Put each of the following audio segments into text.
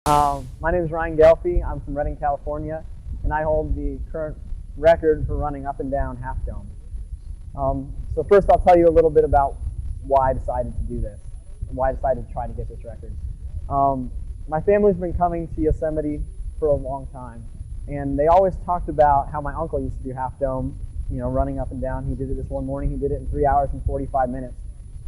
My name is Ryan Ghelfi. I'm from Redding, California, and I hold the current record for running up and down half dome. So first I'll tell you a little bit about why I decided to do this and why I decided to try to get this record. My family's been coming to Yosemite for a long time, and they always talked about how my uncle used to do half dome, running up and down. He did it this one morning. He did it in 3 hours and 45 minutes.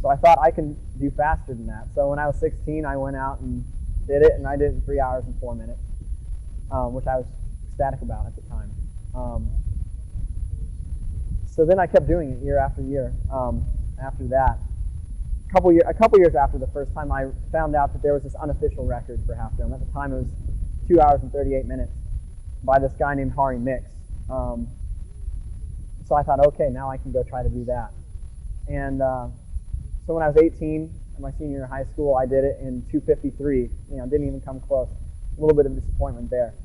So I thought I can do faster than that. So when I was 16, I went out and did it, and I did it in 3 hours and 4 minutes, which I was ecstatic about at the time. So then I kept doing it year after year. After that, a couple years after the first time, I found out that there was this unofficial record for half dome. At the time, it was 2 hours and 38 minutes by this guy named Hari Mix. So I thought, okay, now I can go try to do that. And so when I was 18, my senior year in high school, I did it in 2:53. Didn't even come close. A little bit of disappointment there.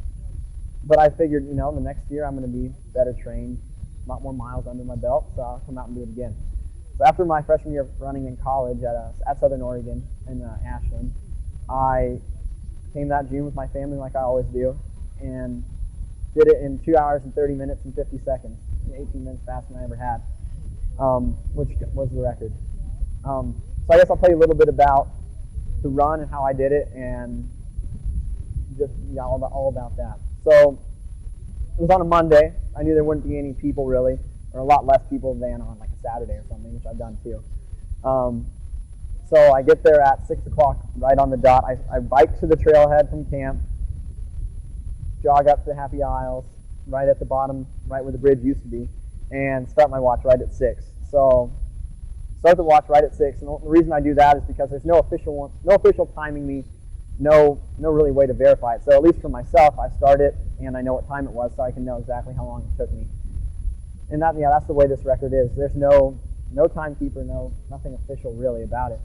But I figured, the next year I'm going to be better trained, a lot more miles under my belt, so I'll come out and do it again. So after my freshman year of running in college at Southern Oregon in Ashland, I came that June with my family like I always do, and did it in 2 hours and 30 minutes and 50 seconds, 18 minutes faster than I ever had, which was the record. So I guess I'll tell you a little bit about the run and how I did it, and just all about that. So it was on a Monday. I knew there wouldn't be any people really, or a lot less people than on like a Saturday or something, which I've done too. So I get there at 6 o'clock, right on the dot. I bike to the trailhead from camp, jog up to the Happy Isles, right at the bottom, right where the bridge used to be, and start my watch right at 6. So start the watch right at 6, and the reason I do that is because there's no official timing me, no really way to verify it. So at least for myself, I start it and I know what time it was, so I can know exactly how long it took me. And that's the way this record is. There's no timekeeper, nothing official really about it.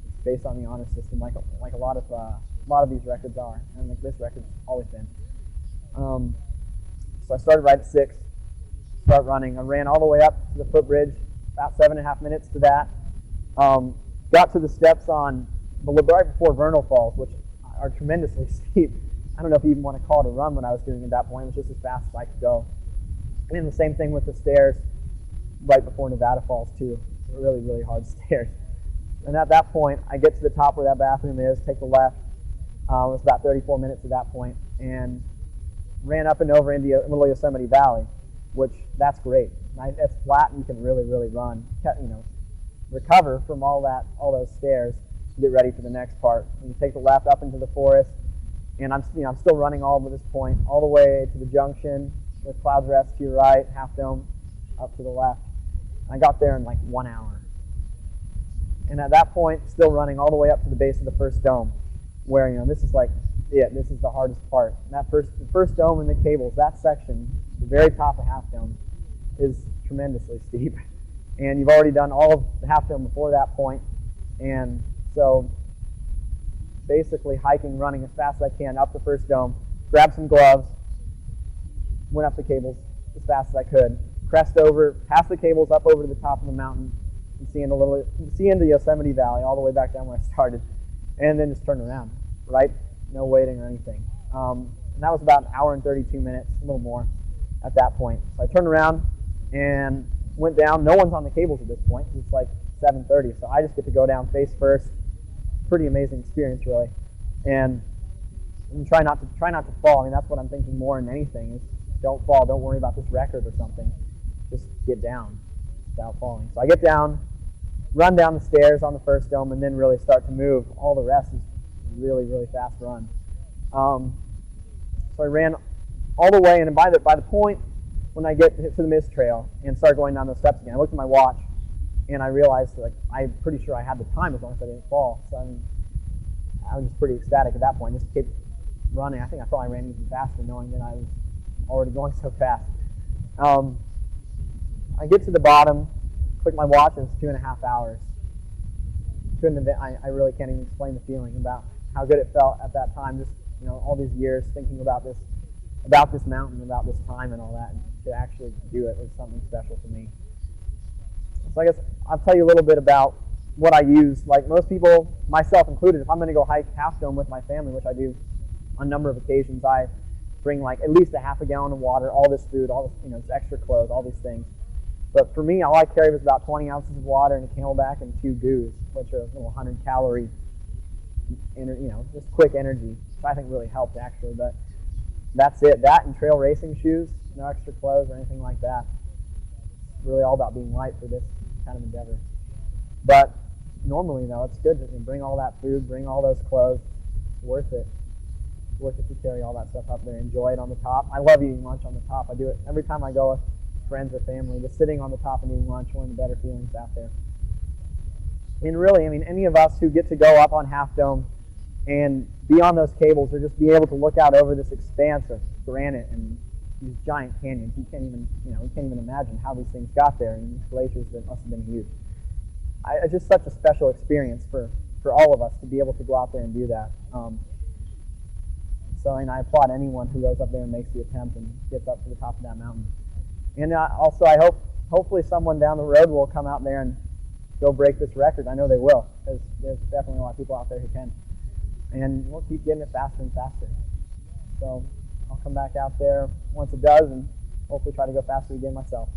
It's based on the honor system, like a lot of these records are, and like this record's always been. So I started right at 6. Start running. I ran all the way up to the footbridge, about 7.5 minutes to that. Got to the steps on right before Vernal Falls, which are tremendously steep. I don't know if you even want to call it a run when I was doing it at that point. It was just as fast as I could go. And then the same thing with the stairs right before Nevada Falls too. Really, really hard stairs. And at that point, I get to the top where that bathroom is, take the left. It was about 34 minutes at that point, and ran up and over into Little Yosemite Valley, which that's great. It's flat and you can really, really run. Recover from all those stairs to get ready for the next part. And you take the left up into the forest, and I'm still running all over this point, all the way to the junction with Clouds Rest to your right, Half Dome up to the left. I got there in like 1 hour. And at that point, still running all the way up to the base of the first dome, where this is this is the hardest part. And the first dome and the cables, that section, the very top of Half Dome, is tremendously steep. And you've already done all of the Half Dome before that point. And so basically hiking, running as fast as I can up the first dome, grabbed some gloves, went up the cables as fast as I could, crest over, past the cables up over to the top of the mountain, and see into Yosemite Valley all the way back down where I started, and then just turned around, right? No waiting or anything. And that was about 1 hour and 32 minutes, a little more at that point. So I turned around and went down. No one's on the cables at this point. It's like 7:30, so I just get to go down face first. Pretty amazing experience, really. And try not to fall. I mean, that's what I'm thinking more than anything is don't fall. Don't worry about this record or something. Just get down without falling. So I get down, run down the stairs on the first dome, and then really start to move. All the rest is really, really fast run. So I ran all the way, and by the point when I get to the mist trail and start going down those steps again, I looked at my watch, and I realized I'm pretty sure I had the time as long as I didn't fall. So I was just pretty ecstatic at that point. Just kept running. I think I probably ran even faster knowing that I was already going so fast. I get to the bottom, click my watch, and it's 2.5 hours. I really can't even explain the feeling about how good it felt at that time. Just all these years thinking about this mountain, about this time, and all that, and to actually do it was something special for me. So I guess I'll tell you a little bit about what I use. Like most people, myself included, if I'm going to go hike Half Dome with my family, which I do on a number of occasions, I bring like at least a half a gallon of water, all this food, all this, this extra clothes, all these things. But for me, all I carried was about 20 ounces of water and a Camelback and 2 goos, which are a little 100-calorie, just quick energy. So I think really helped actually. But that's it. That and trail racing shoes, no extra clothes or anything like that. It's really all about being light for this kind of endeavor. But normally, though, it's good to bring all that food, bring all those clothes. It's worth it. It's worth it to carry all that stuff up there. Enjoy it on the top. I love eating lunch on the top. I do it every time I go with friends or family. Just sitting on the top and eating lunch, one of the better feelings out there. And really, any of us who get to go up on Half Dome and be on those cables or just be able to look out over this expanse of granite and these giant canyons, you can't even imagine how these things got there, and these glaciers that must have been huge. It's just such a special experience for all of us to be able to go out there and do that. I applaud anyone who goes up there and makes the attempt and gets up to the top of that mountain. And also, I hopefully someone down the road will come out there and go break this record. I know they will, because there's definitely a lot of people out there who can. And we'll keep getting it faster and faster. So I'll come back out there once it does and hopefully try to go faster again myself.